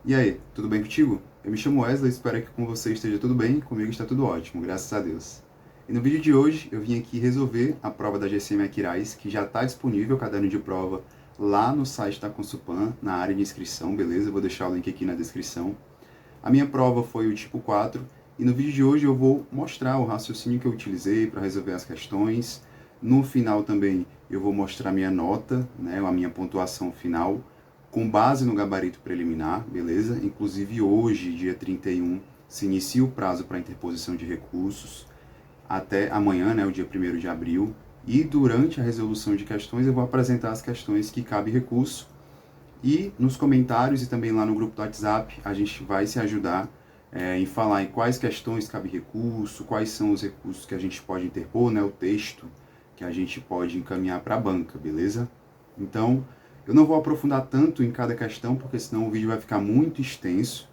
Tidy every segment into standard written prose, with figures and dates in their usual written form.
E aí, tudo bem contigo? Eu me chamo Wesley, espero que com você esteja tudo bem, comigo está tudo ótimo, graças a Deus. E no vídeo de hoje eu vim aqui resolver a prova da GCM Aquiraz, que já está disponível, o caderno de prova, lá no site da Consulpan, na área de inscrição, beleza? Eu vou deixar o link aqui na descrição. A minha prova foi o tipo 4, e no vídeo de hoje eu vou mostrar o raciocínio que eu utilizei para resolver as questões. No final também eu vou mostrar minha nota, né, a minha pontuação final, com base no gabarito preliminar, beleza? Inclusive hoje, dia 31, se inicia o prazo para interposição de recursos, até amanhã, né, o dia 1º de abril, e durante a resolução de questões eu vou apresentar as questões que cabe recurso, e nos comentários e também lá no grupo do WhatsApp a gente vai se ajudar em falar em quais questões cabe recurso, quais são os recursos que a gente pode interpor, né, o texto que a gente pode encaminhar para a banca, beleza? Então, eu não vou aprofundar tanto em cada questão, porque senão o vídeo vai ficar muito extenso,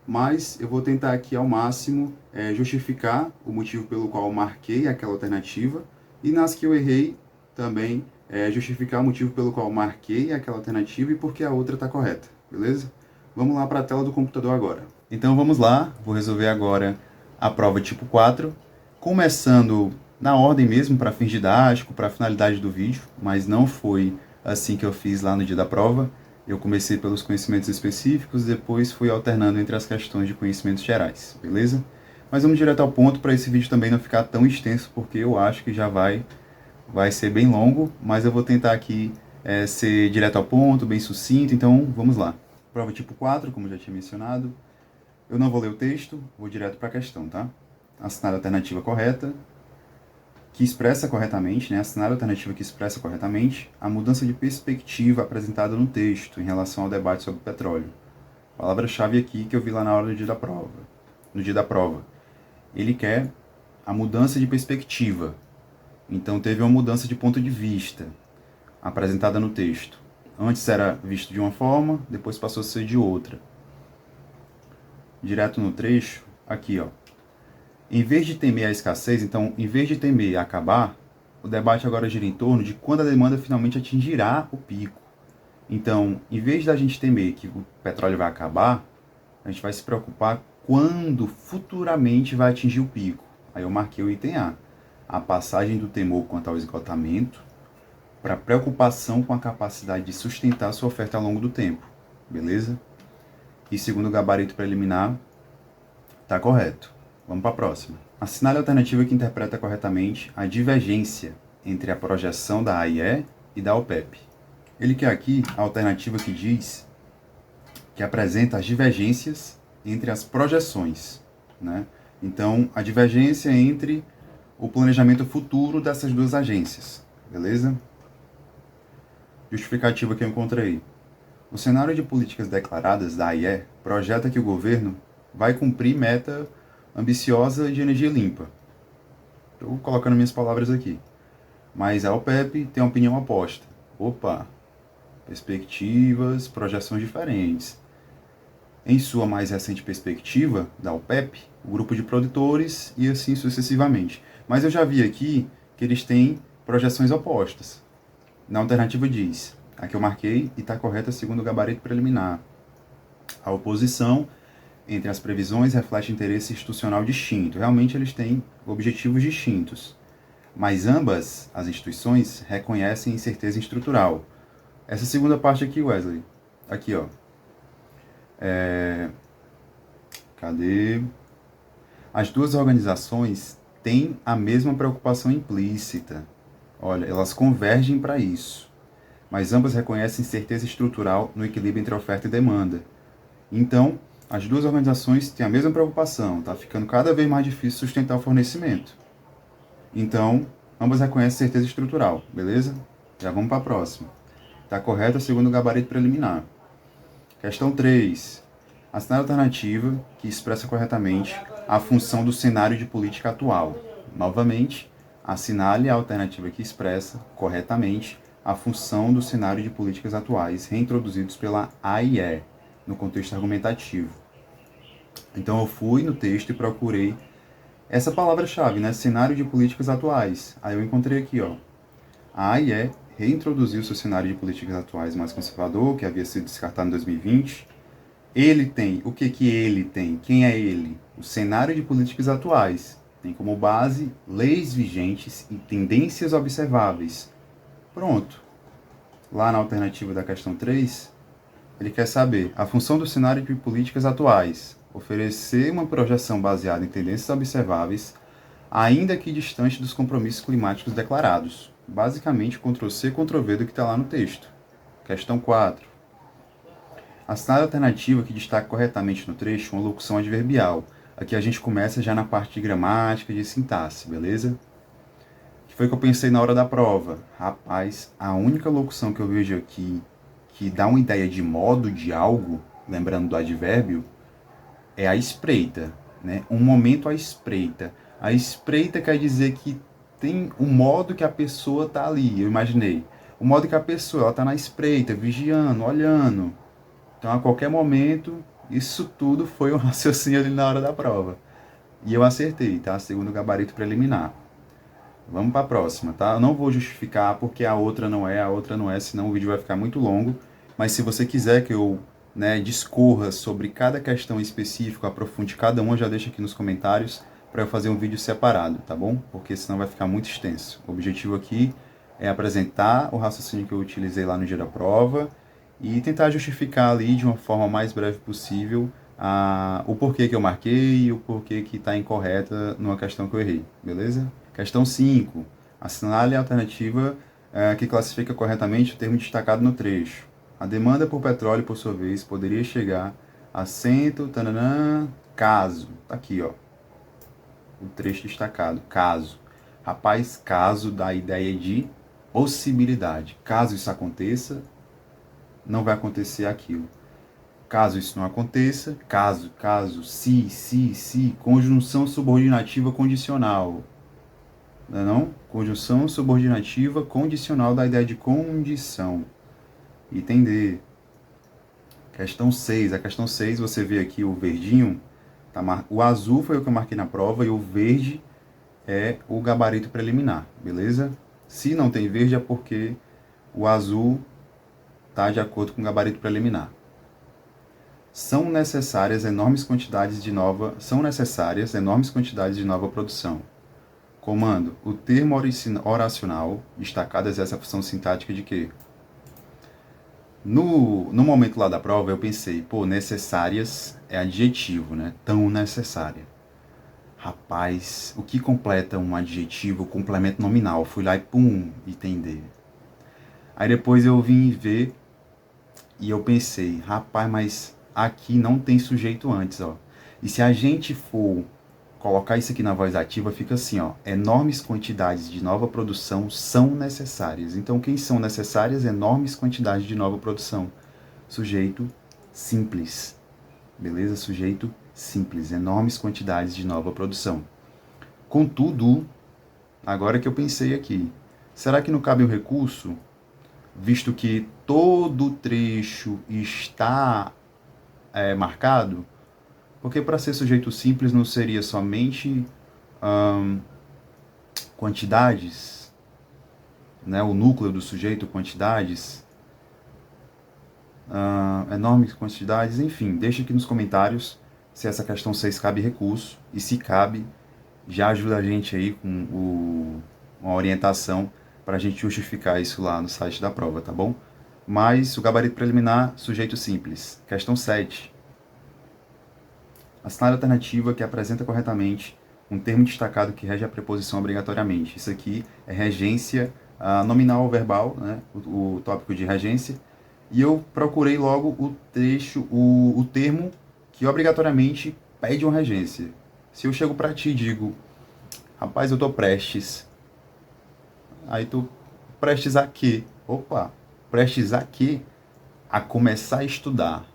mas eu vou tentar aqui ao máximo justificar o motivo pelo qual eu marquei aquela alternativa, e nas que eu errei também justificar o motivo pelo qual eu marquei aquela alternativa e porque a outra está correta, beleza? Vamos lá para a tela do computador agora. Então vamos lá, vou resolver agora a prova tipo 4, começando na ordem mesmo, para fins didáticos, para a finalidade do vídeo, mas não foi assim que eu fiz lá no dia da prova. Eu comecei pelos conhecimentos específicos, depois fui alternando entre as questões de conhecimentos gerais, beleza? Mas vamos direto ao ponto para esse vídeo também não ficar tão extenso, porque eu acho que já vai ser bem longo, mas eu vou tentar aqui ser direto ao ponto, bem sucinto, então vamos lá. Prova tipo 4, como já tinha mencionado. Eu não vou ler o texto, vou direto para a questão, tá? Assinar a alternativa correta, que expressa corretamente, né? Assinar a alternativa que expressa corretamente a mudança de perspectiva apresentada no texto em relação ao debate sobre o petróleo. Palavra-chave aqui que eu vi lá na hora do dia da prova. No dia da prova. Ele quer a mudança de perspectiva. Então teve uma mudança de ponto de vista apresentada no texto. Antes era visto de uma forma, depois passou a ser de outra. Direto no trecho, aqui ó. Em vez de temer a escassez, então, em vez de temer acabar, o debate agora gira em torno de quando a demanda finalmente atingirá o pico. Então, em vez da gente temer que o petróleo vai acabar, a gente vai se preocupar quando futuramente vai atingir o pico. Aí eu marquei o item A. A passagem do temor quanto ao esgotamento para preocupação com a capacidade de sustentar sua oferta ao longo do tempo. Beleza? E segundo o gabarito preliminar, está correto. Vamos para a próxima. Assinale a alternativa que interpreta corretamente a divergência entre a projeção da AIE e da OPEP. Ele quer aqui a alternativa que diz que apresenta as divergências entre as projeções, né? Então, a divergência entre o planejamento futuro dessas duas agências, beleza? Justificativa que eu encontrei. O cenário de políticas declaradas da AIE projeta que o governo vai cumprir meta ambiciosa de energia limpa. Estou colocando minhas palavras aqui. Mas a OPEP tem uma opinião oposta. Opa, perspectivas, projeções diferentes. Em sua mais recente perspectiva, da OPEP, o grupo de produtores e assim sucessivamente. Mas eu já vi aqui que eles têm projeções opostas. Na alternativa diz, a que eu marquei e está correta segundo o gabarito preliminar. A oposição entre as previsões reflete interesse institucional distinto. Realmente eles têm objetivos distintos. Mas ambas as instituições reconhecem incerteza estrutural. Essa segunda parte aqui, Wesley. Aqui, ó. Cadê? As duas organizações têm a mesma preocupação implícita. Olha, elas convergem para isso. Mas ambas reconhecem incerteza estrutural no equilíbrio entre oferta e demanda. Então, as duas organizações têm a mesma preocupação, está ficando cada vez mais difícil sustentar o fornecimento. Então, ambas reconhecem certeza estrutural, beleza? Já vamos para a próxima. Está correta segundo o gabarito preliminar. Questão 3. Assinar a alternativa que expressa corretamente a função do cenário de política atual. Novamente, assinale a alternativa que expressa corretamente a função do cenário de políticas atuais reintroduzidos pela AIE no contexto argumentativo. Então eu fui no texto e procurei essa palavra-chave, né? Cenário de políticas atuais. Aí eu encontrei aqui, ó. A AIE reintroduziu seu cenário de políticas atuais mais conservador, que havia sido descartado em 2020, Ele tem, o que que ele tem? Quem é ele? O cenário de políticas atuais. Tem como base leis vigentes e tendências observáveis. Pronto. Lá na alternativa da questão 3, ele quer saber a função do cenário de políticas atuais. Oferecer uma projeção baseada em tendências observáveis, ainda que distante dos compromissos climáticos declarados. Basicamente, Ctrl+C, Ctrl+V do que está lá no texto. Questão 4. Assinale a alternativa que destaca corretamente no trecho uma locução adverbial. Aqui a gente começa já na parte de gramática e de sintaxe, beleza? Que foi o que eu pensei na hora da prova. Rapaz, a única locução que eu vejo aqui que dá uma ideia de modo de algo, lembrando do advérbio, é a espreita, né? Um momento à espreita. A espreita quer dizer que tem um modo que a pessoa tá ali, eu imaginei. O modo que a pessoa, ela tá na espreita, vigiando, olhando. Então, a qualquer momento, isso tudo foi um raciocínio ali na hora da prova. E eu acertei, tá? Segundo o gabarito preliminar. Vamos para a próxima, tá? Eu não vou justificar porque a outra não é, senão o vídeo vai ficar muito longo. Mas se você quiser que eu, né, discorra sobre cada questão específica, aprofunde cada uma, já deixa aqui nos comentários para eu fazer um vídeo separado, tá bom? Porque senão vai ficar muito extenso. O objetivo aqui é apresentar o raciocínio que eu utilizei lá no dia da prova e tentar justificar ali de uma forma mais breve possível o porquê que eu marquei e o porquê que está incorreta numa questão que eu errei, beleza? Questão 5. Assinale a alternativa que classifica corretamente o termo destacado no trecho. A demanda por petróleo, por sua vez, poderia chegar a caso. Tá aqui, ó. O trecho destacado. Caso. Rapaz, caso dá a ideia de possibilidade. Caso isso aconteça, não vai acontecer aquilo. Caso isso não aconteça, caso, se, conjunção subordinativa condicional. Não é não? Conjunção subordinativa condicional da ideia de condição. Item D. Questão 6. A questão 6, você vê aqui o verdinho, o azul foi o que eu marquei na prova e o verde é o gabarito preliminar, beleza? Se não tem verde é porque o azul está de acordo com o gabarito preliminar. São necessárias enormes quantidades de nova produção. Comando. O termo oracional destacado exerce a função sintática de quê? No momento lá da prova, eu pensei, necessárias é adjetivo, né? Tão necessária. Rapaz, o que completa um adjetivo, complemento nominal? Fui lá e pum, entender. Aí depois eu vim ver e eu pensei, rapaz, mas aqui não tem sujeito antes, ó. E se a gente for colocar isso aqui na voz ativa, fica assim, ó. Enormes quantidades de nova produção são necessárias. Então, quem são necessárias? Enormes quantidades de nova produção. Sujeito simples. Beleza? Sujeito simples. Enormes quantidades de nova produção. Contudo, agora que eu pensei aqui, será que não cabe um recurso, visto que todo trecho está marcado? Porque para ser sujeito simples não seria somente quantidades, né? O núcleo do sujeito, quantidades, enormes quantidades, enfim. Deixa aqui nos comentários se essa questão 6 cabe recurso, e se cabe, já ajuda a gente aí com uma orientação para a gente justificar isso lá no site da prova, tá bom? Mas o gabarito preliminar, sujeito simples. Questão 7. Assinale a alternativa que apresenta corretamente um termo destacado que rege a preposição obrigatoriamente. Isso aqui é regência nominal ou verbal, né? O tópico de regência. E eu procurei logo o termo que obrigatoriamente pede uma regência. Se eu chego para ti e digo, rapaz, eu tô prestes. Aí tu, prestes a quê? Opa, prestes a quê? A começar a estudar.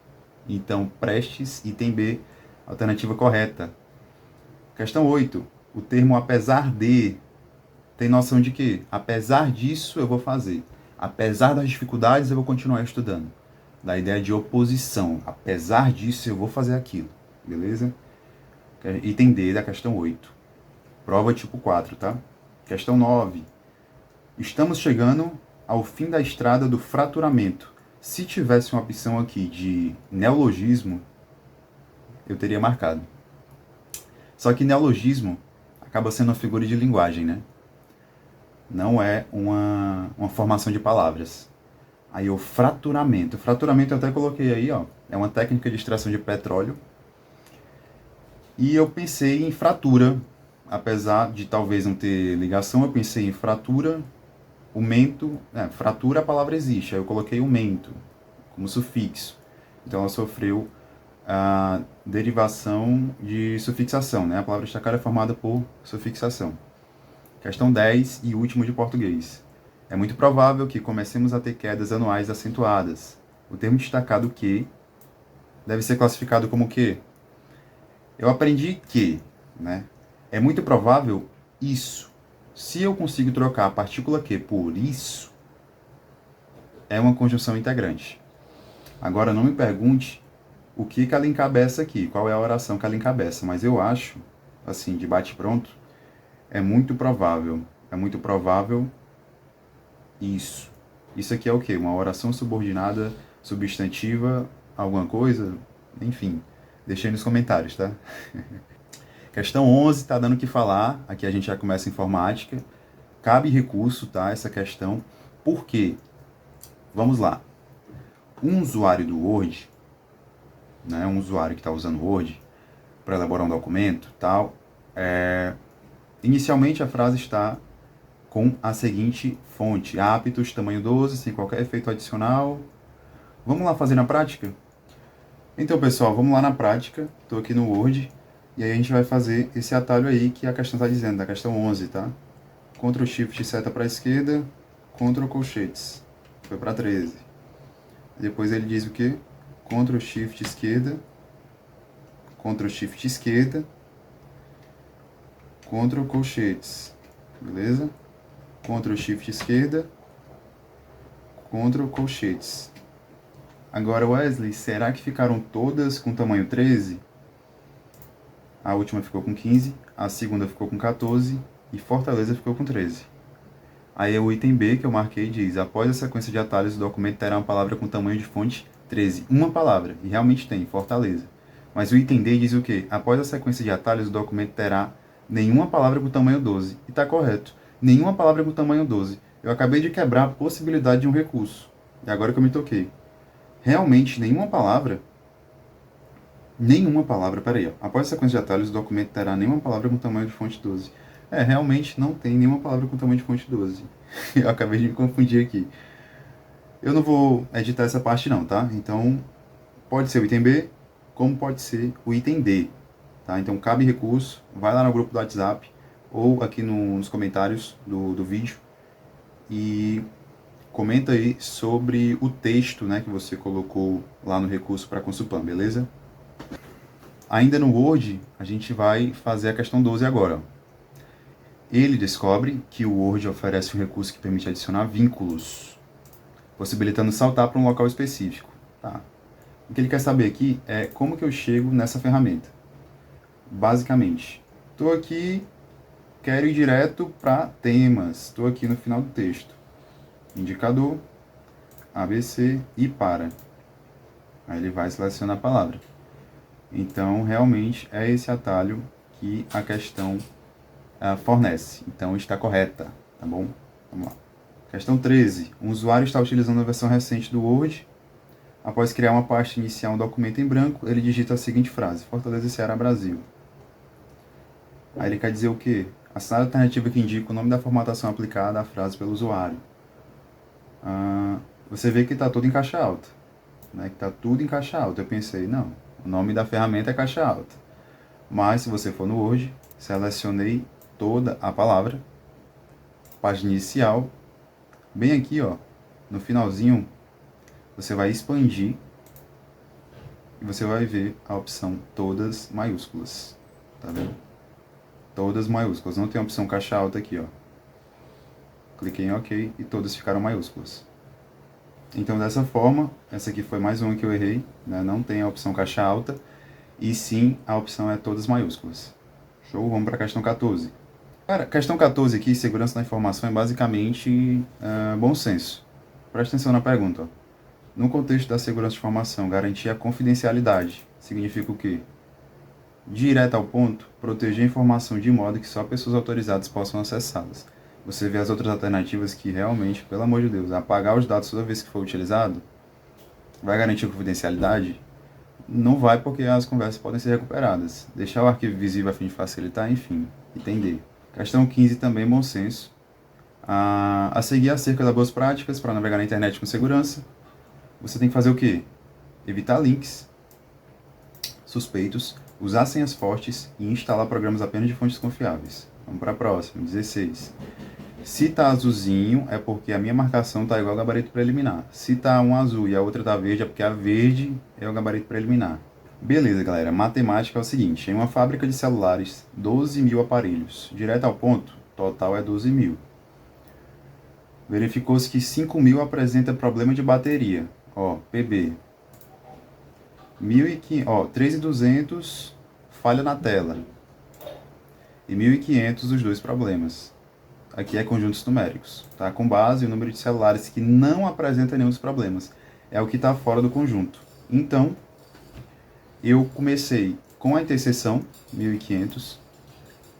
Então, prestes, item B, alternativa correta. Questão 8. O termo apesar de tem noção de que, apesar disso, eu vou fazer. Apesar das dificuldades, eu vou continuar estudando. Da ideia de oposição. Apesar disso, eu vou fazer aquilo. Beleza? Item D da questão 8. Prova tipo 4, tá? Questão 9. Estamos chegando ao fim da estrada do fraturamento. Se tivesse uma opção aqui de neologismo, eu teria marcado. Só que neologismo acaba sendo uma figura de linguagem, né? Não é uma formação de palavras. Aí o fraturamento. O fraturamento eu até coloquei aí, ó. É uma técnica de extração de petróleo. E eu pensei em fratura. Apesar de talvez não ter ligação, eu pensei em fratura, o mento. Fratura a palavra existe. Aí eu coloquei o mento como sufixo. Então ela sofreu a derivação de sufixação, né? A palavra estacar é formada por sufixação. Questão 10 e último de português. É muito provável que comecemos a ter quedas anuais acentuadas. O termo destacado que deve ser classificado como que? Eu aprendi que, né? É muito provável isso. Se eu consigo trocar a partícula que por isso, é uma conjunção integrante. Agora não me pergunte o que ela encabeça aqui, qual é a oração que ela encabeça, mas eu acho, assim, de bate-pronto, é muito provável isso. Isso aqui é o quê? Uma oração subordinada, substantiva, alguma coisa? Enfim, deixei nos comentários, tá? Questão 11 está dando o que falar. Aqui a gente já começa a informática. Cabe recurso, tá? Essa questão. Por quê? Vamos lá. Um usuário do Word, né? Um usuário que está usando o Word para elaborar um documento, tal. Inicialmente a frase está com a seguinte fonte: aptos, tamanho 12, sem qualquer efeito adicional. Vamos lá fazer na prática? Então, pessoal, vamos lá na prática. Estou aqui no Word. E aí a gente vai fazer esse atalho aí que a questão está dizendo, da questão 11, tá? Ctrl Shift seta para a esquerda, Ctrl colchetes. Foi para 13. Depois ele diz o quê? Ctrl Shift esquerda, Ctrl Shift esquerda, Ctrl colchetes. Beleza? Ctrl Shift esquerda, Ctrl colchetes. Agora, Wesley, será que ficaram todas com tamanho 13? A última ficou com 15, a segunda ficou com 14 e Fortaleza ficou com 13. Aí o item B que eu marquei diz: após a sequência de atalhos, o documento terá uma palavra com tamanho de fonte 13. Uma palavra, e realmente tem, Fortaleza. Mas o item D diz o quê? Após a sequência de atalhos, o documento terá nenhuma palavra com tamanho 12. E está correto. Nenhuma palavra com tamanho 12. Eu acabei de quebrar a possibilidade de um recurso. E agora que eu me toquei. Realmente, nenhuma palavra, peraí. Após a sequência de atalhos, o documento terá nenhuma palavra com tamanho de fonte 12. Realmente não tem nenhuma palavra com tamanho de fonte 12. Eu acabei de me confundir aqui. Eu não vou editar essa parte não, tá? Então, pode ser o item B, como pode ser o item D, tá? Então, cabe recurso, vai lá no grupo do WhatsApp ou aqui nos comentários do vídeo e comenta aí sobre o texto, né, que você colocou lá no recurso para Consulpan, beleza? Ainda no Word, a gente vai fazer a questão 12 agora. Ele descobre que o Word oferece um recurso que permite adicionar vínculos, possibilitando saltar para um local específico. Tá. O que ele quer saber aqui é como que eu chego nessa ferramenta. Basicamente, estou aqui, quero ir direto para temas. Estou aqui no final do texto. Indicador, ABC e para. Aí ele vai selecionar a palavra. Então, realmente, é esse atalho que a questão fornece. Então, está correta, tá bom? Vamos lá. Questão 13. Um usuário está utilizando a versão recente do Word. Após criar uma pasta inicial, um documento em branco, ele digita a seguinte frase: Fortaleza, Ceará, Brasil. Aí ele quer dizer o quê? Assinar a alternativa que indica o nome da formatação aplicada à frase pelo usuário. Você vê que está tudo em caixa alta. Né? Que está tudo em caixa alta. Eu pensei, não, o nome da ferramenta é caixa alta. Mas, se você for no Word, selecionei toda a palavra, página inicial, bem aqui, ó, no finalzinho, você vai expandir e você vai ver a opção todas maiúsculas, tá vendo? Todas maiúsculas, não tem a opção caixa alta aqui, ó. Cliquei em OK e todas ficaram maiúsculas. Então, dessa forma, essa aqui foi mais uma que eu errei, né? Não tem a opção caixa alta, e sim a opção é todas maiúsculas. Show? Vamos para a questão 14. Cara, questão 14 aqui, segurança da informação, é basicamente bom senso. Presta atenção na pergunta. Ó. No contexto da segurança de informação, garantir a confidencialidade significa o quê? Direto ao ponto, proteger a informação de modo que só pessoas autorizadas possam acessá-las. Você vê as outras alternativas que realmente, pelo amor de Deus, apagar os dados toda vez que for utilizado, vai garantir a confidencialidade? Não vai, porque as conversas podem ser recuperadas. Deixar o arquivo visível a fim de facilitar, enfim, entender. Questão 15 também, bom senso. A seguir acerca das boas práticas para navegar na internet com segurança. Você tem que fazer o quê? Evitar links suspeitos, usar senhas fortes e instalar programas apenas de fontes confiáveis. Vamos para a próxima, 16. Se tá azulzinho, é porque a minha marcação tá igual ao gabarito preliminar. Se tá um azul e a outra tá verde, é porque a verde é o gabarito preliminar. Beleza, galera. Matemática é o seguinte. Em uma fábrica de celulares, 12 mil aparelhos. Direto ao ponto, total é 12 mil. Verificou-se que 5 mil apresenta problema de bateria. Ó, PB. 3.200 falha na tela. E 1.500 os dois problemas. Aqui é conjuntos numéricos, tá? Com base o número de celulares que não apresenta nenhum dos problemas. É o que está fora do conjunto. Então, eu comecei com a interseção, 1.500.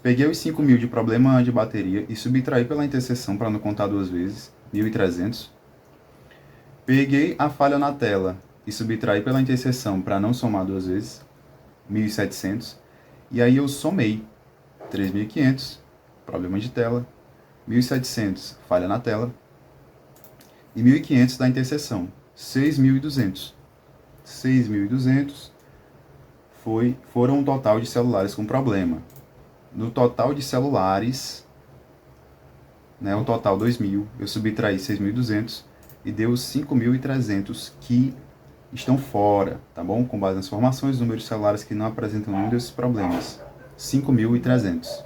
Peguei os 5 mil de problema de bateria e subtraí pela interseção para não contar duas vezes, 1.300. Peguei a falha na tela e subtraí pela interseção para não somar duas vezes, 1.700. E aí eu somei 3.500, problema de tela, 1.700, falha na tela, e 1.500 da interseção, 6.200. 6.200 foram um total de celulares com problema. No total de celulares, né, o total 2.000, eu subtraí 6.200 e deu 5.300 que estão fora, tá bom? Com base nas informações, números de celulares que não apresentam nenhum desses problemas. 5.300.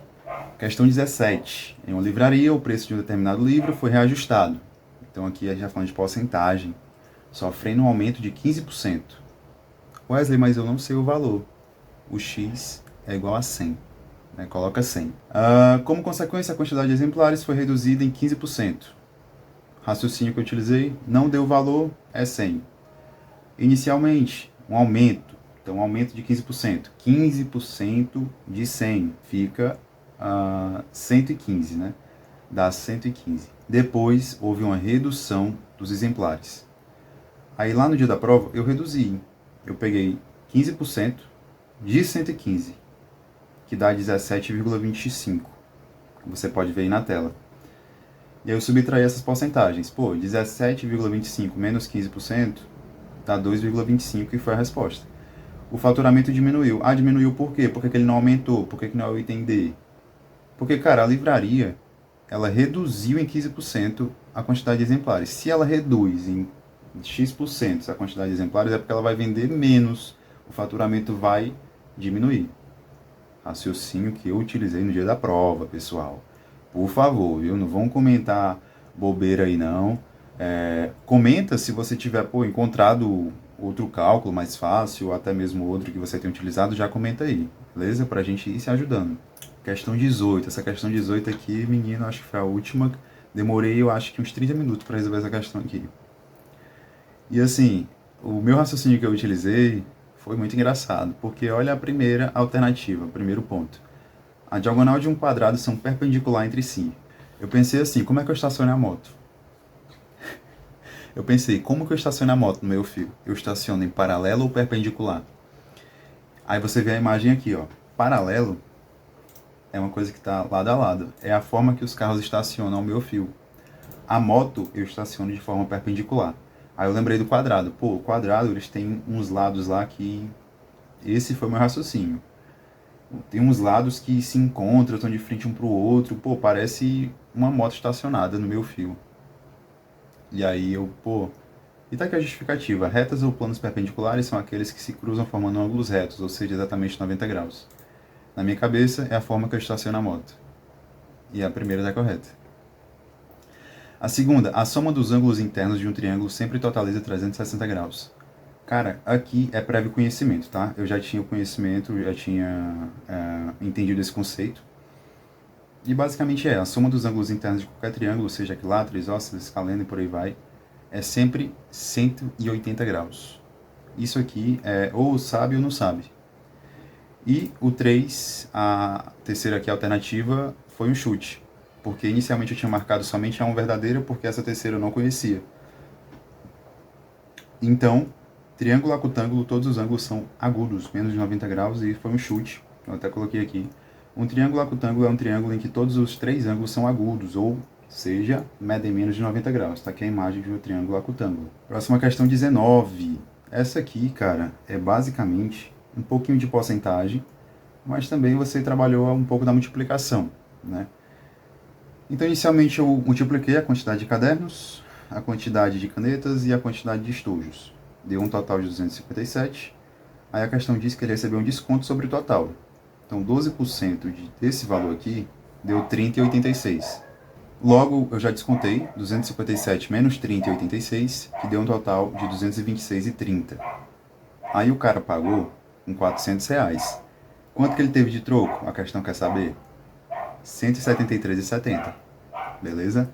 Questão 17. Em uma livraria, o preço de um determinado livro foi reajustado. Então aqui a gente já falando de porcentagem, sofrendo um aumento de 15%. Wesley, mas eu não sei o valor. O X é igual a 100. Né? Coloca 100. Como consequência, a quantidade de exemplares foi reduzida em 15%. Raciocínio que eu utilizei, não deu valor, é 100. Inicialmente, um aumento. Então, um aumento de 15%. 15% de 100 fica 115, né? Dá 115. Depois, houve uma redução dos exemplares. Aí, lá no dia da prova, eu reduzi. Eu peguei 15% de 115, que dá 17,25. Você pode ver aí na tela. E aí eu subtraí essas porcentagens. 17,25 menos 15% dá 2,25, que foi a resposta. O faturamento diminuiu. Diminuiu por quê? Por que ele não aumentou? Por que não é o item D? Porque, cara, a livraria, ela reduziu em 15% a quantidade de exemplares. Se ela reduz em X% a quantidade de exemplares, é porque ela vai vender menos. O faturamento vai diminuir. Raciocínio que eu utilizei no dia da prova, pessoal. Por favor, viu? Não vão comentar bobeira aí, não. Comenta se você tiver encontrado outro cálculo mais fácil, ou até mesmo outro que você tenha utilizado, já comenta aí, beleza? Pra gente ir se ajudando. Questão 18. Essa questão 18 aqui, menino, acho que foi a última. Demorei, eu acho que uns 30 minutos para resolver essa questão aqui. E assim, o meu raciocínio que eu utilizei foi muito engraçado, porque olha a primeira alternativa, o primeiro ponto. A diagonal de um quadrado são perpendiculares entre si. Eu pensei assim, como é que eu estaciono a moto? Eu pensei, como que eu estaciono a moto no meu fio? Eu estaciono em paralelo ou perpendicular? Aí você vê a imagem aqui, ó. Paralelo é uma coisa que está lado a lado. É a forma que os carros estacionam ao meu fio. A moto eu estaciono de forma perpendicular. Aí eu lembrei do quadrado. O quadrado, eles têm uns lados lá que... Esse foi o meu raciocínio. Tem uns lados que se encontram, estão de frente um pro outro. Parece uma moto estacionada no meu fio. E aí E tá aqui a justificativa. Retas ou planos perpendiculares são aqueles que se cruzam formando ângulos retos, ou seja, exatamente 90 graus. Na minha cabeça, é a forma que eu estaciono a moto. E a primeira é correta. A segunda, a soma dos ângulos internos de um triângulo sempre totaliza 360 graus. Cara, aqui é prévio conhecimento, tá? Eu já tinha o conhecimento, já tinha entendido esse conceito. E basicamente a soma dos ângulos internos de qualquer triângulo, seja equilátero, isósceles, escaleno e por aí vai, é sempre 180 graus. Isso aqui é ou sabe ou não sabe. E o 3, a terceira aqui alternativa, foi um chute. Porque inicialmente eu tinha marcado somente a 1 verdadeira, porque essa terceira eu não conhecia. Então, triângulo acutângulo, todos os ângulos são agudos, menos de 90 graus, e foi um chute. Eu até coloquei aqui. Um triângulo acutângulo é um triângulo em que todos os 3 ângulos são agudos, ou seja, medem menos de 90 graus. Está aqui a imagem de um triângulo acutângulo. Próxima questão 19. Essa aqui, cara, é basicamente um pouquinho de porcentagem, mas também você trabalhou um pouco da multiplicação, né? Então, inicialmente eu multipliquei a quantidade de cadernos, a quantidade de canetas e a quantidade de estojos. Deu um total de 257. Aí a questão diz que ele recebeu um desconto sobre o total. Então, 12% desse valor aqui deu 30,86. Logo, eu já descontei 257 menos 30,86, que deu um total de 226,30. Aí o cara pagou com R$ 400. Quanto que ele teve de troco? A questão quer saber? 173,70. Beleza?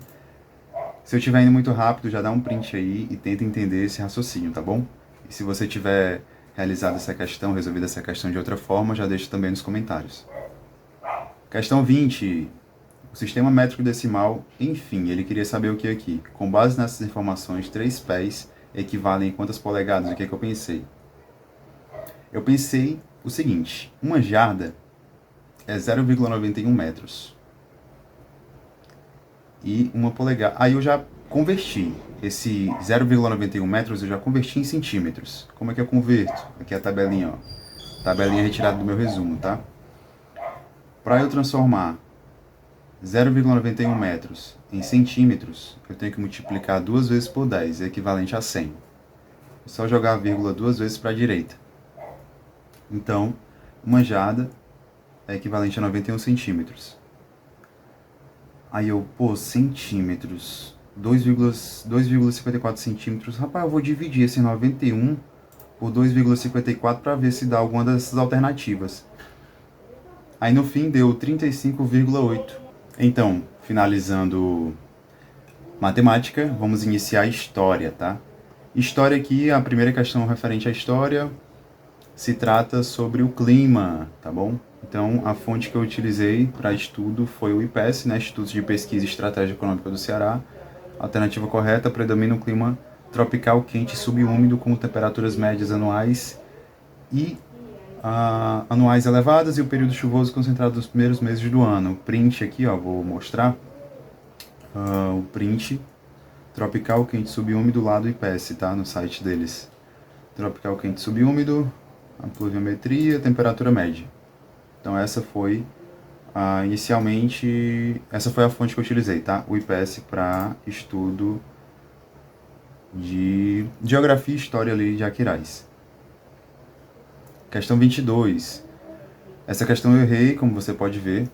Se eu estiver indo muito rápido, já dá um print aí e tenta entender esse raciocínio, tá bom? E se você tiver realizado essa questão, resolvido essa questão de outra forma, já deixa também nos comentários. Questão 20. O sistema métrico decimal, enfim, ele queria saber o que aqui. Com base nessas informações, 3 pés equivalem a quantas polegadas? O que é que eu pensei? Eu pensei o seguinte, uma jarda é 0,91 metros. E uma polegada. Aí eu já converti. Esse 0,91 metros eu já converti em centímetros. Como é que eu converto? Aqui é a tabelinha, ó. Tabelinha retirada do meu resumo, tá? Para eu transformar 0,91 metros em centímetros, eu tenho que multiplicar 2 vezes por 10, é equivalente a 100. É só jogar a vírgula 2 vezes para a direita. Então, uma jarda é equivalente a 91 centímetros. Aí eu, centímetros, 2,54 centímetros. Rapaz, eu vou dividir esse 91 por 2,54 para ver se dá alguma dessas alternativas. Aí no fim deu 35,8. Então, finalizando matemática, vamos iniciar a história, tá? História aqui, a primeira questão referente à história, se trata sobre o clima, tá bom? Então, a fonte que eu utilizei para estudo foi o IPES, né, Instituto de Pesquisa e Estratégia Econômica do Ceará. Alternativa correta, predomina o clima tropical quente e subúmido com temperaturas médias anuais e anuais elevadas e o período chuvoso concentrado nos primeiros meses do ano. O print aqui, ó, vou mostrar. O print tropical quente subúmido lá do IPES, tá? No site deles. Tropical quente subúmido, a pluviometria, temperatura média. Então essa foi inicialmente, essa foi a fonte que eu utilizei, tá? O IPES para estudo de geografia e história ali de Aquiraz. Questão 22. Essa questão eu errei, como você pode ver.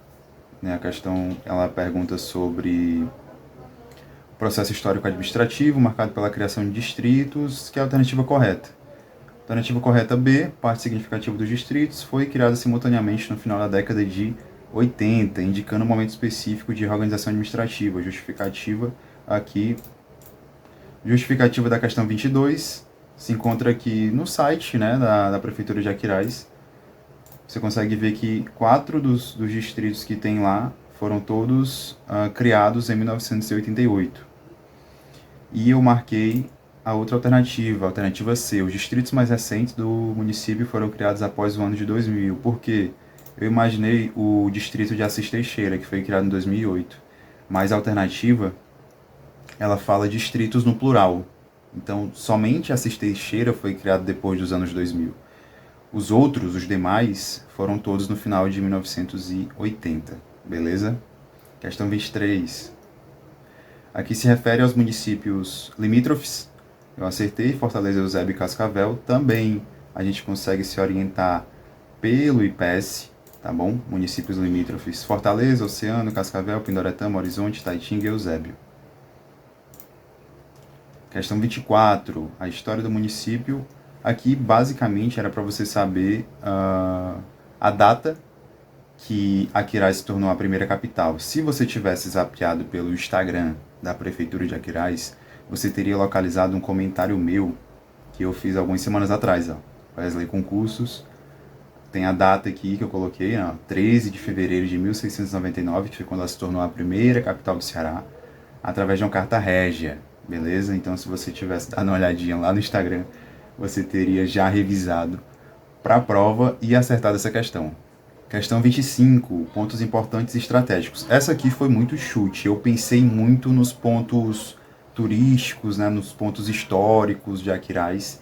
Né? A questão, ela pergunta sobre o processo histórico administrativo, marcado pela criação de distritos, que é a alternativa correta. Alternativa correta B, parte significativa dos distritos, foi criada simultaneamente no final da década de 80, indicando um momento específico de reorganização administrativa. Justificativa aqui, justificativa da questão 22, se encontra aqui no site, né, da Prefeitura de Aquiraz. Você consegue ver que 4 dos distritos que tem lá foram todos criados em 1988. E eu marquei a outra alternativa, a alternativa C. Os distritos mais recentes do município foram criados após o ano de 2000. Por quê? Eu imaginei o distrito de Assis Teixeira, que foi criado em 2008. Mas a alternativa, ela fala distritos no plural. Então, somente Assis Teixeira foi criado depois dos anos 2000. Os outros, os demais, foram todos no final de 1980. Beleza? Questão 23. Aqui se refere aos municípios limítrofes. Eu acertei, Fortaleza, Eusébio e Cascavel. Também a gente consegue se orientar pelo IPES, tá bom? Municípios limítrofes: Fortaleza, Oceano, Cascavel, Pindoretama, Horizonte, Taitinga e Eusébio. Questão 24. A história do município. Aqui, basicamente, era para você saber a data que Aquiraz se tornou a primeira capital. Se você tivesse zapeado pelo Instagram da Prefeitura de Aquiraz, você teria localizado um comentário meu que eu fiz algumas semanas atrás, ó. Wesley Concursos, tem a data aqui que eu coloquei, ó, 13 de fevereiro de 1699, que foi quando ela se tornou a primeira capital do Ceará, através de uma carta régia, beleza? Então, se você tivesse dado uma olhadinha lá no Instagram, você teria já revisado para a prova e acertado essa questão. Questão 25, pontos importantes e estratégicos. Essa aqui foi muito chute, eu pensei muito nos pontos turísticos, né, nos pontos históricos de Aquiraz,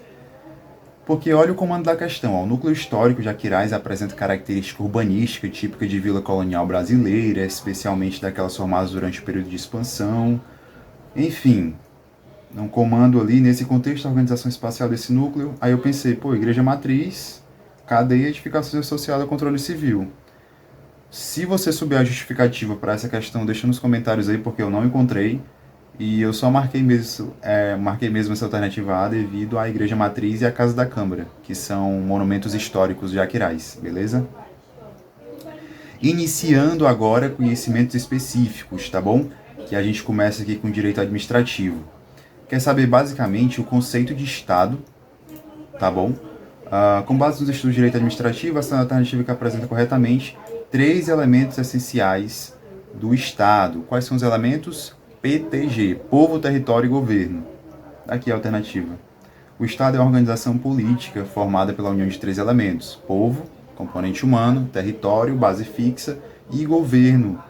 porque olha o comando da questão. Ó, o núcleo histórico de Aquiraz apresenta característica urbanística típica de vila colonial brasileira, especialmente daquelas formadas durante o período de expansão. Enfim, um comando ali, nesse contexto, a organização espacial desse núcleo. Aí eu pensei, pô, igreja matriz, cadeia, edificações associadas ao controle civil. Se você souber a justificativa para essa questão, deixa nos comentários aí, porque eu não encontrei. E eu só marquei mesmo essa alternativa A devido à Igreja Matriz e à Casa da Câmara, que são monumentos históricos de Aquiraz, beleza? Iniciando agora conhecimentos específicos, tá bom? Que a gente começa aqui com direito administrativo. Quer saber basicamente o conceito de Estado, tá bom? Com base nos estudos de direito administrativo, essa alternativa que apresenta corretamente 3 elementos essenciais do Estado. Quais são os elementos? PTG, Povo, Território e Governo. Aqui é a alternativa. O Estado é uma organização política formada pela união de 3 elementos: povo, componente humano, território, base fixa, e governo,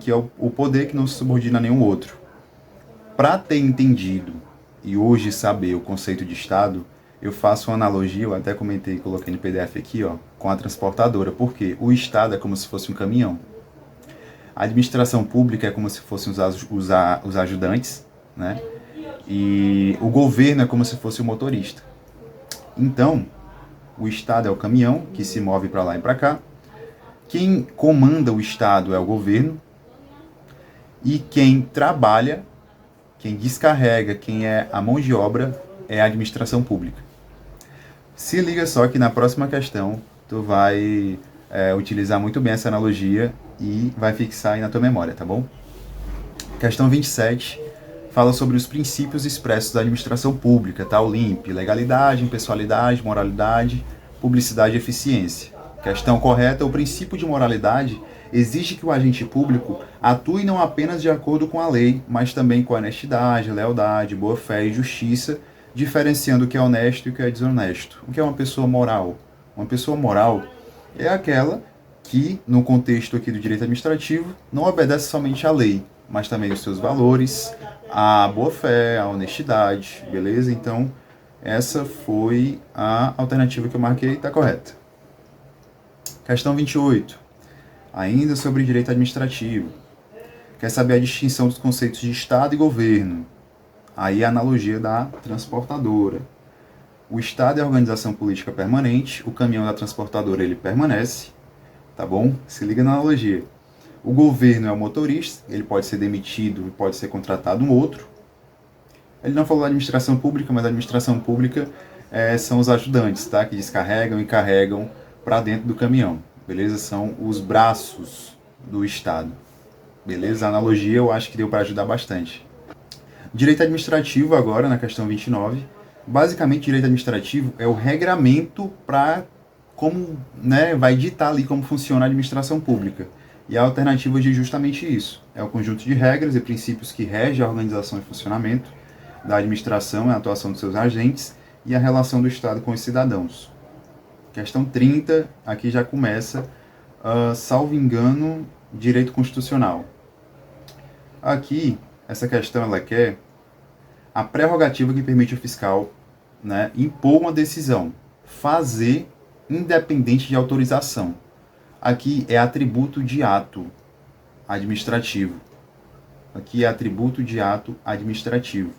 que é o poder que não se subordina a nenhum outro. Para ter entendido e hoje saber o conceito de Estado, eu faço uma analogia, eu até comentei e coloquei no PDF aqui, ó, com a transportadora, porque o Estado é como se fosse um caminhão. A administração pública é como se fossem os ajudantes, né? E o governo é como se fosse o motorista. Então, o Estado é o caminhão que se move para lá e para cá. Quem comanda o Estado é o governo. E quem trabalha, quem descarrega, quem é a mão de obra é a administração pública. Se liga só que na próxima questão tu vai utilizar muito bem essa analogia e vai fixar aí na tua memória, tá bom? Questão 27 fala sobre os princípios expressos da administração pública, tá? O LIMP, legalidade, impessoalidade, moralidade, publicidade e eficiência. Questão correta, o princípio de moralidade exige que o agente público atue não apenas de acordo com a lei, mas também com honestidade, lealdade, boa-fé e justiça, diferenciando o que é honesto e o que é desonesto. O que é uma pessoa moral? Uma pessoa moral é aquela que, no contexto aqui do direito administrativo, não obedece somente à lei, mas também os seus valores, a boa-fé, a honestidade, beleza? Então, essa foi a alternativa que eu marquei, está correta. Questão 28. Ainda sobre direito administrativo. Quer saber a distinção dos conceitos de Estado e governo? Aí a analogia da transportadora. O Estado é a organização política permanente, o caminhão da transportadora ele permanece, tá bom? Se liga na analogia. O governo é o motorista, ele pode ser demitido e pode ser contratado um outro. Ele não falou da administração pública, mas a administração pública são os ajudantes, tá? Que descarregam e carregam para dentro do caminhão, beleza? São os braços do Estado, beleza? A analogia eu acho que deu para ajudar bastante. Direito administrativo agora, na questão 29. Basicamente, direito administrativo é o regramento para como, né, vai ditar ali como funciona a administração pública. E a alternativa diz justamente isso. É o conjunto de regras e princípios que rege a organização e funcionamento da administração e a atuação dos seus agentes e a relação do Estado com os cidadãos. Questão 30, aqui já começa, salvo engano, direito constitucional. Aqui, essa questão ela quer a prerrogativa que permite ao fiscal, né, impor uma decisão, fazer independente de autorização. Aqui é atributo de ato administrativo. Aqui é atributo de ato administrativo.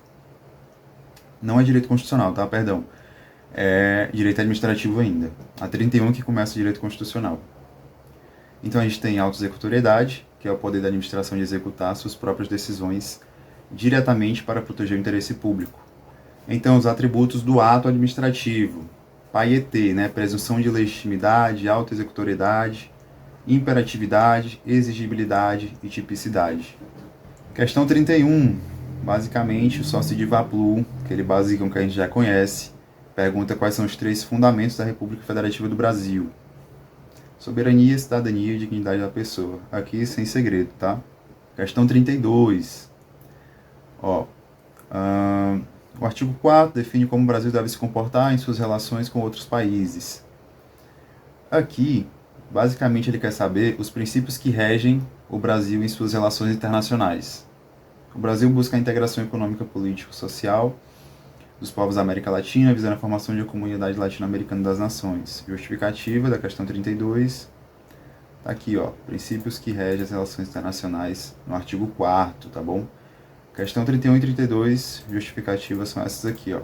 Não é direito constitucional, tá? Perdão. É direito administrativo ainda. A 31 que começa o direito constitucional. Então a gente tem auto-executoriedade, que é o poder da administração de executar suas próprias decisões diretamente para proteger o interesse público. Então, os atributos do ato administrativo, PAIET, né? Presunção de legitimidade, auto-executoriedade, imperatividade, exigibilidade e tipicidade. Questão 31. Basicamente, o sócio de Vaplu, aquele basicão que a gente já conhece, pergunta quais são os 3 fundamentos da República Federativa do Brasil. Soberania, cidadania e dignidade da pessoa. Aqui sem segredo, tá? Questão 32. Ó, o artigo 4º define como o Brasil deve se comportar em suas relações com outros países. Aqui, basicamente, ele quer saber os princípios que regem o Brasil em suas relações internacionais. O Brasil busca a integração econômica, política e social dos povos da América Latina, visando a formação de uma comunidade latino-americana das nações. Justificativa da questão 32. Tá aqui, ó, princípios que regem as relações internacionais no artigo 4º, tá bom? Questão 31 e 32, justificativas são essas aqui, ó.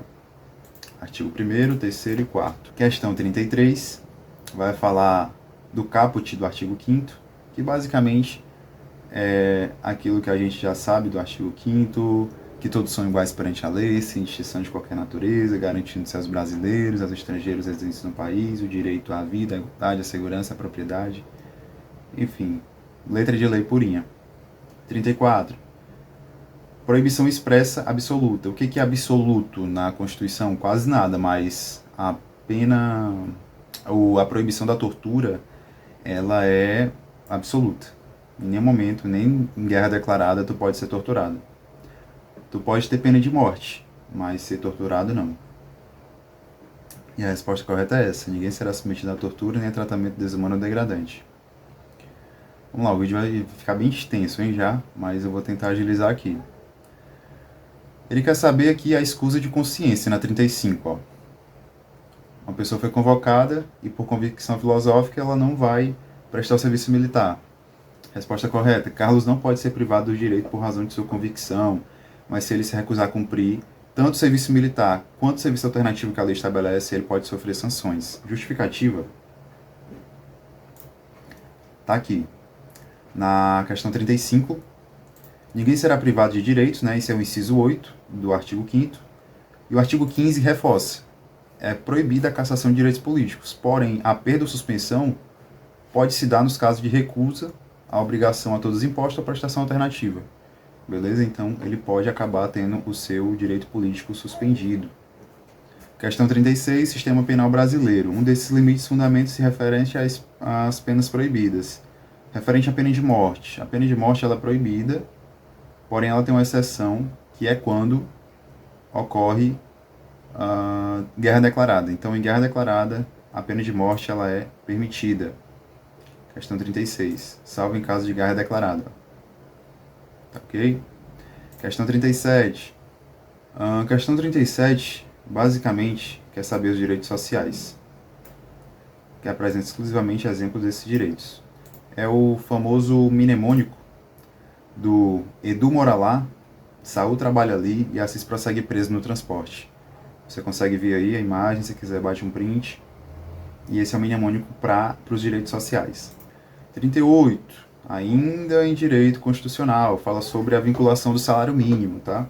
Artigo 1º, 3º e 4º. Questão 33 vai falar do caput do artigo 5º, que basicamente é aquilo que a gente já sabe do artigo 5º, que todos são iguais perante a lei, sem distinção de qualquer natureza, garantindo-se aos brasileiros, aos estrangeiros residentes no país, o direito à vida, à igualdade, à segurança, à propriedade, enfim, letra de lei purinha. 34. Proibição expressa absoluta. O que é absoluto na Constituição? Quase nada, mas a pena, a proibição da tortura, ela é absoluta. Em nenhum momento, nem em guerra declarada, tu pode ser torturado. Tu pode ter pena de morte, mas ser torturado não. E a resposta correta é essa: ninguém será submetido à tortura nem a tratamento desumano ou degradante. Vamos lá, o vídeo vai ficar bem extenso, hein, já, mas eu vou tentar agilizar aqui. Ele quer saber aqui a escusa de consciência, na 35, ó. Uma pessoa foi convocada e por convicção filosófica ela não vai prestar o serviço militar. Resposta correta: Carlos não pode ser privado do direito por razão de sua convicção, mas se ele se recusar a cumprir tanto o serviço militar quanto o serviço alternativo que a lei estabelece, ele pode sofrer sanções. Justificativa tá aqui. Na questão 35, ninguém será privado de direitos, né? Esse é o inciso 8 do artigo 5º. E o artigo 15 reforça: é proibida a cassação de direitos políticos, porém, a perda ou suspensão pode se dar nos casos de recusa à obrigação a todos os impostos ou prestação alternativa. Beleza? Então, ele pode acabar tendo o seu direito político suspendido. Questão 36, Sistema Penal Brasileiro. Um desses limites fundamentos se referente às penas proibidas. Referente à pena de morte. A pena de morte ela é proibida, porém ela tem uma exceção, que é quando ocorre guerra declarada. Então, em guerra declarada, a pena de morte ela é permitida. Questão 36, salvo em caso de guerra declarada. Tá ok? Questão 37. Questão 37, basicamente, quer saber os direitos sociais, que apresenta exclusivamente exemplos desses direitos. É o famoso mnemônico do Edu mora lá, Saul trabalha ali e Assis prossegue preso no transporte. Você consegue ver aí a imagem, se quiser bate um print. E esse é o mnemônico para os direitos sociais. 38, ainda em direito constitucional, fala sobre a vinculação do salário mínimo, tá?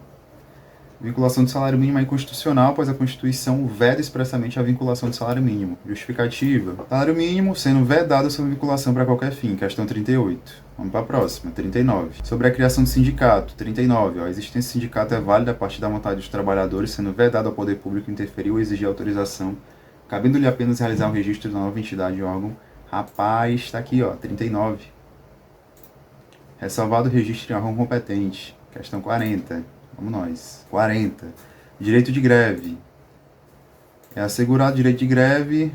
Vinculação do salário mínimo é inconstitucional, pois a Constituição veda expressamente a vinculação do salário mínimo. Justificativa: salário mínimo sendo vedado sob vinculação para qualquer fim. Questão 38. Vamos para a próxima. 39. Sobre a criação do sindicato. 39. A existência do sindicato é válida a partir da vontade dos trabalhadores, sendo vedado ao poder público interferir ou exigir autorização, cabendo-lhe apenas realizar um registro da nova entidade ou órgão. Rapaz, está aqui, ó. 39. Ressalvado o registro de órgão competente. Questão 40. Vamos nós. 40. Direito de greve. É assegurado o direito de greve,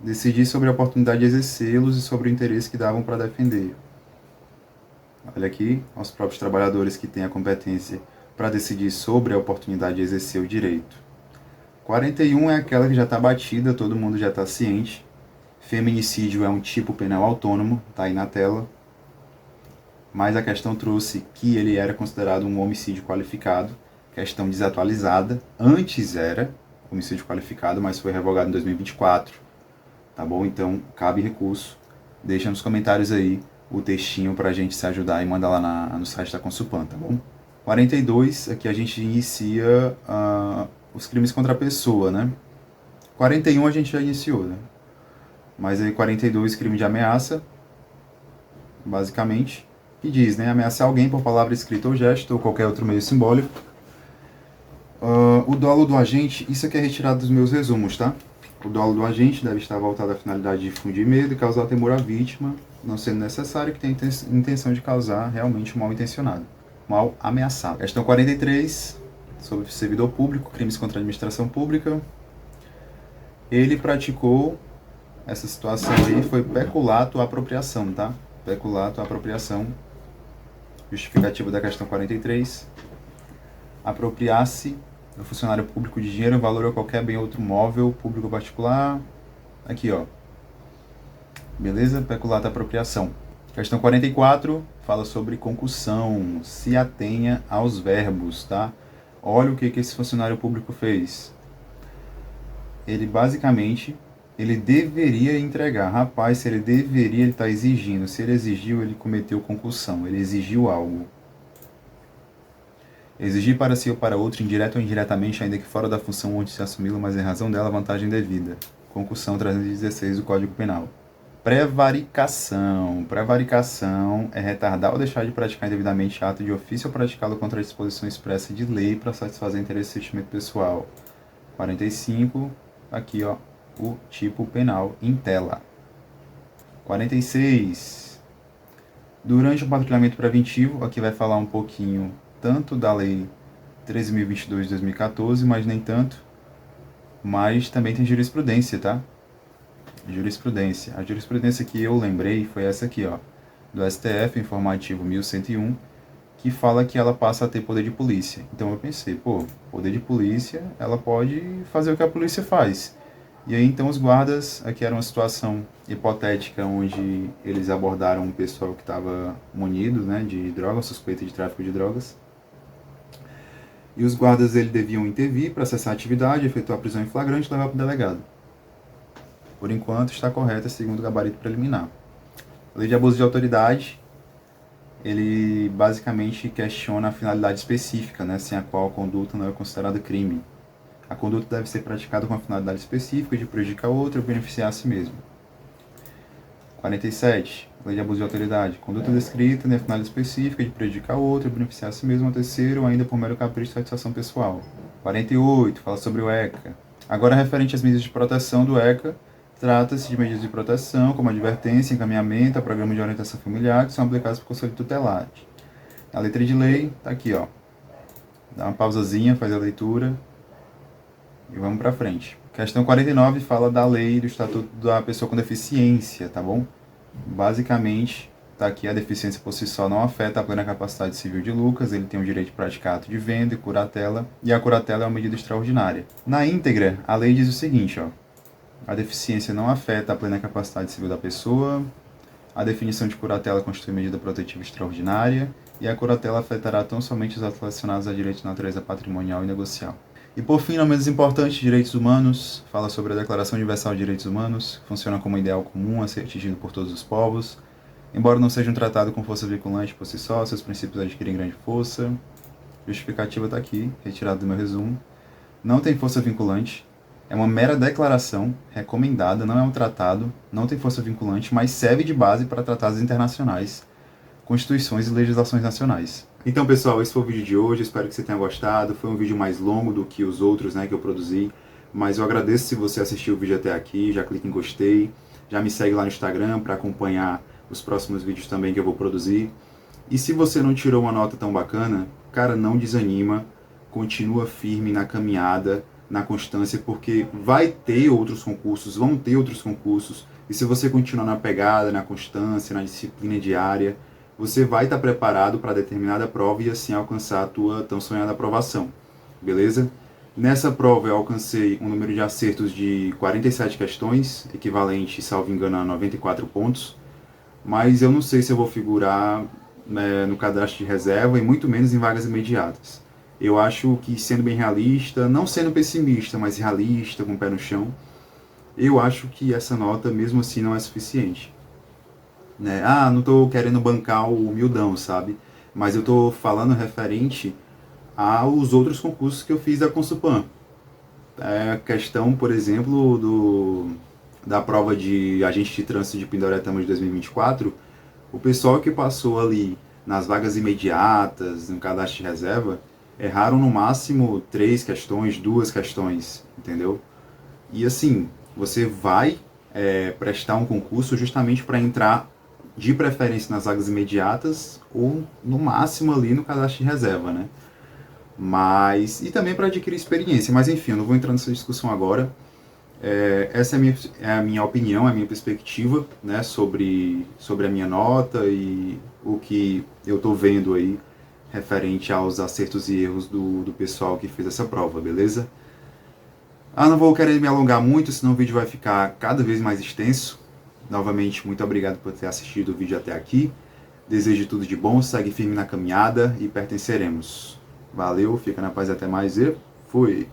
decidir sobre a oportunidade de exercê-los e sobre o interesse que davam para defender. Olha aqui, os próprios trabalhadores que têm a competência para decidir sobre a oportunidade de exercer o direito. 41 é aquela que já está batida, todo mundo já está ciente. Feminicídio é um tipo penal autônomo, está aí na tela. Mas a questão trouxe que ele era considerado um homicídio qualificado, questão desatualizada. Antes era homicídio qualificado, mas foi revogado em 2024, tá bom? Então, cabe recurso. Deixa nos comentários aí o textinho pra gente se ajudar e manda lá no site da Consulpan, tá bom? 42, aqui a gente inicia os crimes contra a pessoa, né? 41 a gente já iniciou, né? Mas aí 42, crime de ameaça, basicamente. que diz, né, ameaçar alguém por palavra escrita ou gesto ou qualquer outro meio simbólico. O dolo do agente, isso aqui é retirado dos meus resumos, tá? O dolo do agente deve estar voltado à finalidade de difundir medo e causar temor à vítima, não sendo necessário que tenha intenção de causar realmente um mal intencionado, mal ameaçado. Questão 43, sobre servidor público, crimes contra a administração pública. Ele praticou essa situação aí, foi peculato à apropriação, tá? Peculato à apropriação. Justificativa da questão 43. Apropriar-se do funcionário público de dinheiro, valor ou qualquer bem outro móvel, público ou particular. Aqui, ó. Beleza? Peculato à apropriação. Questão 44 fala sobre concussão. Se atenha aos verbos, tá? Olha o que esse funcionário público fez. Ele basicamente, ele deveria entregar. Rapaz, se ele deveria, ele está exigindo. Se ele exigiu, ele cometeu concussão. Ele exigiu algo. Exigir para si ou para outro, indireto ou indiretamente, ainda que fora da função onde se assumiu, mas em razão dela, vantagem devida. Concussão 316 do Código Penal. Prevaricação. Prevaricação é retardar ou deixar de praticar indevidamente ato de ofício ou praticá-lo contra a disposição expressa de lei para satisfazer interesse e sentimento pessoal. 45, aqui ó, o tipo penal em tela. 46. Durante o patrulhamento preventivo, aqui vai falar um pouquinho tanto da Lei 13.022 de 2014, mas nem tanto. Mas também tem jurisprudência, tá? Jurisprudência. A jurisprudência que eu lembrei foi essa aqui, ó, do STF, informativo 1101, que fala que ela passa a ter poder de polícia. Então eu pensei, pô, poder de polícia, ela pode fazer o que a polícia faz. E aí então os guardas, aqui era uma situação hipotética onde eles abordaram um pessoal que estava munido, né, de drogas, suspeita de tráfico de drogas. E os guardas eles deviam intervir para cessar a atividade, efetuar a prisão em flagrante e levar para o delegado. Por enquanto está correta segundo o gabarito preliminar. A lei de abuso de autoridade, ele basicamente questiona a finalidade específica, né, sem a qual a conduta não é considerada crime. A conduta deve ser praticada com a finalidade específica de prejudicar outro ou beneficiar a si mesmo. 47. Lei de abuso de autoridade. Conduta descrita na finalidade específica de prejudicar outro ou beneficiar a si mesmo ou a terceiro, ou ainda por mero capricho de satisfação pessoal. 48. Fala sobre o ECA. Agora, referente às medidas de proteção do ECA, trata-se de medidas de proteção, como advertência, encaminhamento, a programa de orientação familiar, que são aplicadas por conselho tutelar. A letra de lei está aqui, ó. Dá uma pausazinha, faz a leitura e vamos para frente. Questão 49 fala da lei do Estatuto da Pessoa com Deficiência, tá bom? Basicamente, tá aqui, a deficiência por si só não afeta a plena capacidade civil de Lucas, ele tem o direito de praticar ato de venda e curatela, e a curatela é uma medida extraordinária. Na íntegra, a lei diz o seguinte, ó. A deficiência não afeta a plena capacidade civil da pessoa, a definição de curatela constitui medida protetiva extraordinária, e a curatela afetará tão somente os atos relacionados a direitos de natureza patrimonial e negocial. E por fim, não menos importante, direitos humanos, fala sobre a Declaração Universal de Direitos Humanos, que funciona como um ideal comum a ser atingido por todos os povos. Embora não seja um tratado com força vinculante por si só, seus princípios adquirem grande força. Justificativa está aqui, retirado do meu resumo. Não tem força vinculante, é uma mera declaração recomendada, não é um tratado, não tem força vinculante, mas serve de base para tratados internacionais, constituições e legislações nacionais. Então, pessoal, esse foi o vídeo de hoje, espero que você tenha gostado. Foi um vídeo mais longo do que os outros, né, que eu produzi, mas eu agradeço se você assistiu o vídeo até aqui, já clica em gostei, já me segue lá no Instagram para acompanhar os próximos vídeos também que eu vou produzir. E se você não tirou uma nota tão bacana, cara, não desanima, continua firme na caminhada, na constância, porque vai ter outros concursos, vão ter outros concursos, e se você continuar na pegada, na constância, na disciplina diária, você vai estar preparado para determinada prova e assim alcançar a tua tão sonhada aprovação, beleza? Nessa prova eu alcancei um número de acertos de 47 questões, equivalente, salvo engano, a 94 pontos, mas eu não sei se eu vou figurar, né, no cadastro de reserva e muito menos em vagas imediatas. Eu acho que, sendo bem realista, não sendo pessimista, mas realista, com o pé no chão, eu acho que essa nota, mesmo assim, não é suficiente. Né? Ah, não estou querendo bancar o humildão, sabe? Mas eu estou falando referente aos outros concursos que eu fiz da Consupan. A questão, por exemplo, da prova de agente de trânsito de Pindoretama de 2024, o pessoal que passou ali nas vagas imediatas, no cadastro de reserva, erraram no máximo 3 questões, 2 questões, entendeu? E assim, você vai prestar um concurso justamente para entrar de preferência nas vagas imediatas ou no máximo ali no cadastro de reserva, né? Mas, e também para adquirir experiência, mas enfim, eu não vou entrar nessa discussão agora. Essa é a minha opinião, é a minha perspectiva, né, sobre a minha nota e o que eu estou vendo aí referente aos acertos e erros do pessoal que fez essa prova, beleza? Não vou querer me alongar muito, senão o vídeo vai ficar cada vez mais extenso. Novamente, muito obrigado por ter assistido o vídeo até aqui. Desejo tudo de bom, segue firme na caminhada e pertenceremos. Valeu, fica na paz, até mais e fui!